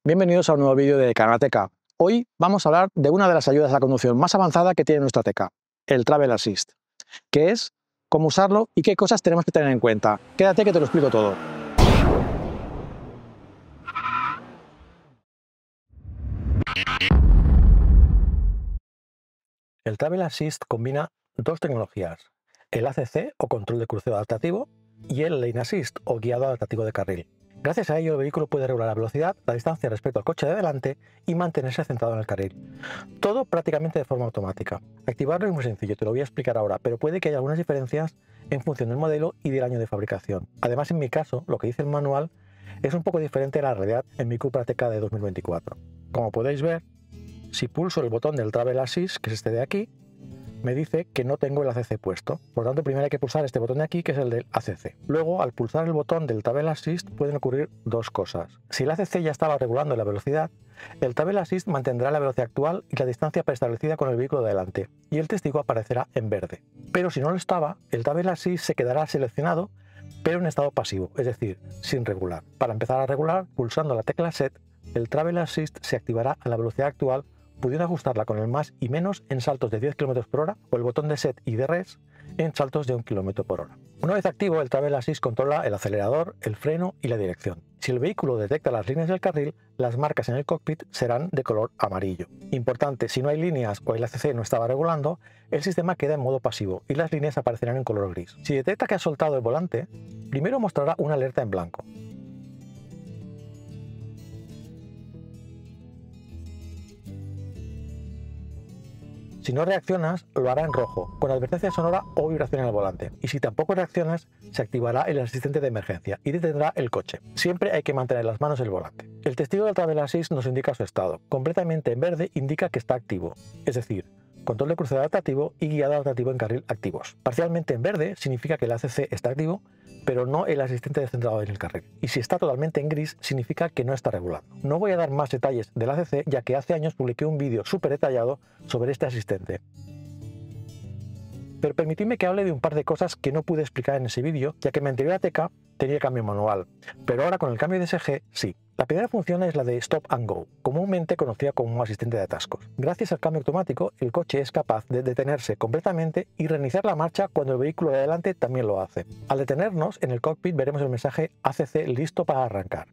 Bienvenidos a un nuevo vídeo de Canalteca. Hoy vamos a hablar de una de las ayudas a la conducción más avanzada que tiene nuestra Teca, el Travel Assist, que es cómo usarlo y qué cosas tenemos que tener en cuenta. Quédate que te lo explico todo. El Travel Assist combina dos tecnologías, el ACC o control de crucero adaptativo y el Lane Assist o guiado adaptativo de carril. Gracias a ello el vehículo puede regular la velocidad, la distancia respecto al coche de delante y mantenerse centrado en el carril. Todo prácticamente de forma automática. Activarlo es muy sencillo, te lo voy a explicar ahora, pero puede que haya algunas diferencias en función del modelo y del año de fabricación. Además, en mi caso, lo que dice el manual es un poco diferente a la realidad en mi Cupra Teca de 2024. Como podéis ver, si pulso el botón del Travel Assist, que es este de aquí, me dice que no tengo el ACC puesto. Por lo tanto, primero hay que pulsar este botón de aquí, que es el del ACC. Luego, al pulsar el botón del Travel Assist, pueden ocurrir dos cosas. Si el ACC ya estaba regulando la velocidad, el Travel Assist mantendrá la velocidad actual y la distancia preestablecida con el vehículo de delante, y el testigo aparecerá en verde. Pero si no lo estaba, el Travel Assist se quedará seleccionado, pero en estado pasivo, es decir, sin regular. Para empezar a regular, pulsando la tecla Set, el Travel Assist se activará a la velocidad actual, pudiendo ajustarla con el más y menos en saltos de 10 km/h o el botón de Set y de Res en saltos de 1 km/h. Una vez activo, el Travel Assist controla el acelerador, el freno y la dirección. Si el vehículo detecta las líneas del carril, las marcas en el cockpit serán de color amarillo. Importante, si no hay líneas o el ACC no estaba regulando, el sistema queda en modo pasivo y las líneas aparecerán en color gris. Si detecta que ha soltado el volante, primero mostrará una alerta en blanco. Si no reaccionas, lo hará en rojo, con advertencia sonora o vibración en el volante. Y si tampoco reaccionas, se activará el asistente de emergencia y detendrá el coche. Siempre hay que mantener las manos en el volante. El testigo del Travel Assist nos indica su estado. Completamente en verde indica que está activo, es decir, control de crucero adaptativo y guiado adaptativo en carril activos. Parcialmente en verde significa que el ACC está activo, pero no el asistente de centrado en el carril. Y si está totalmente en gris, significa que no está regulando. No voy a dar más detalles del ACC, ya que hace años publiqué un vídeo súper detallado sobre este asistente. Pero permitidme que hable de un par de cosas que no pude explicar en ese vídeo, ya que mi anterior Teca tenía cambio manual, pero ahora con el cambio de SG sí. La primera función es la de Stop and Go, comúnmente conocida como asistente de atascos. Gracias al cambio automático, el coche es capaz de detenerse completamente y reiniciar la marcha cuando el vehículo de delante también lo hace. Al detenernos, en el cockpit veremos el mensaje ACC listo para arrancar.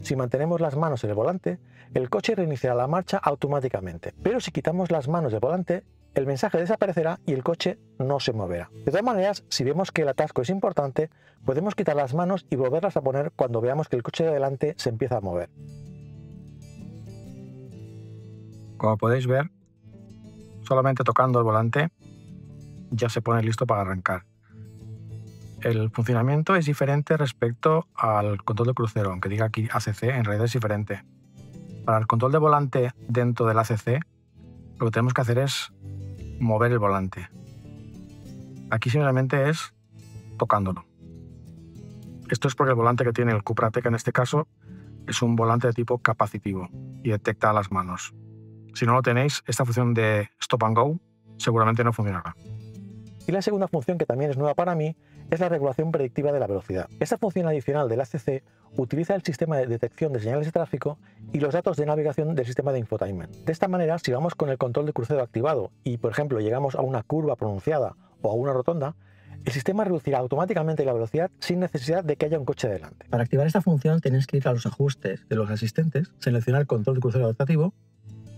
Si mantenemos las manos en el volante, el coche reiniciará la marcha automáticamente. Pero si quitamos las manos del volante, el mensaje desaparecerá y el coche no se moverá. De todas maneras, si vemos que el atasco es importante, podemos quitar las manos y volverlas a poner cuando veamos que el coche de delante se empieza a mover. Como podéis ver, solamente tocando el volante ya se pone listo para arrancar. El funcionamiento es diferente respecto al control de crucero, aunque diga aquí ACC, en realidad es diferente. Para el control de volante dentro del ACC, lo que tenemos que hacer es mover el volante. Aquí simplemente es tocándolo. Esto es porque el volante que tiene el Cupra Teca en este caso es un volante de tipo capacitivo y detecta las manos. Si no lo tenéis, esta función de Stop and Go seguramente no funcionará. Y la segunda función, que también es nueva para mí, es la regulación predictiva de la velocidad. Esta función adicional del ACC utiliza el sistema de detección de señales de tráfico y los datos de navegación del sistema de infotainment. De esta manera, si vamos con el control de crucero activado y, por ejemplo, llegamos a una curva pronunciada o a una rotonda, el sistema reducirá automáticamente la velocidad sin necesidad de que haya un coche delante. Para activar esta función tenéis que ir a los ajustes de los asistentes, seleccionar control de crucero adaptativo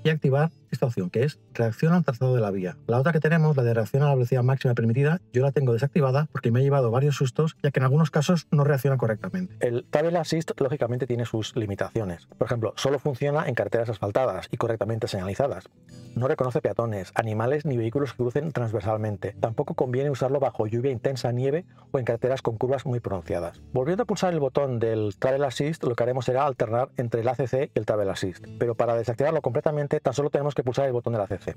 y activar esta opción, que es reacción al trazado de la vía. La otra que tenemos, la de reacción a la velocidad máxima permitida, yo la tengo desactivada porque me ha llevado varios sustos, ya que en algunos casos no reacciona correctamente. El Travel Assist lógicamente tiene sus limitaciones. Por ejemplo, solo funciona en carreteras asfaltadas y correctamente señalizadas. No reconoce peatones, animales ni vehículos que crucen transversalmente. Tampoco conviene usarlo bajo lluvia intensa, nieve o en carreteras con curvas muy pronunciadas. Volviendo a pulsar el botón del Travel Assist, lo que haremos será alternar entre el ACC y el Travel Assist. Pero para desactivarlo completamente, tan solo tenemos que pulsar el botón del ACC.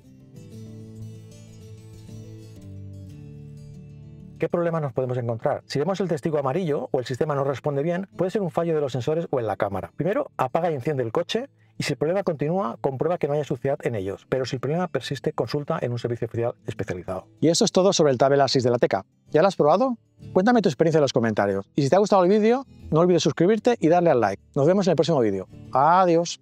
¿Qué problemas nos podemos encontrar? Si vemos el testigo amarillo o el sistema no responde bien, puede ser un fallo de los sensores o en la cámara. Primero, apaga y enciende el coche Y si el problema continúa, comprueba que no haya suciedad en ellos. Pero si el problema persiste, consulta en un servicio oficial especializado. Y esto es todo sobre el Tabel A6 de la Teca. ¿Ya lo has probado? Cuéntame tu experiencia en los comentarios. Y si te ha gustado el vídeo, no olvides suscribirte y darle al like. Nos vemos en el próximo vídeo. Adiós.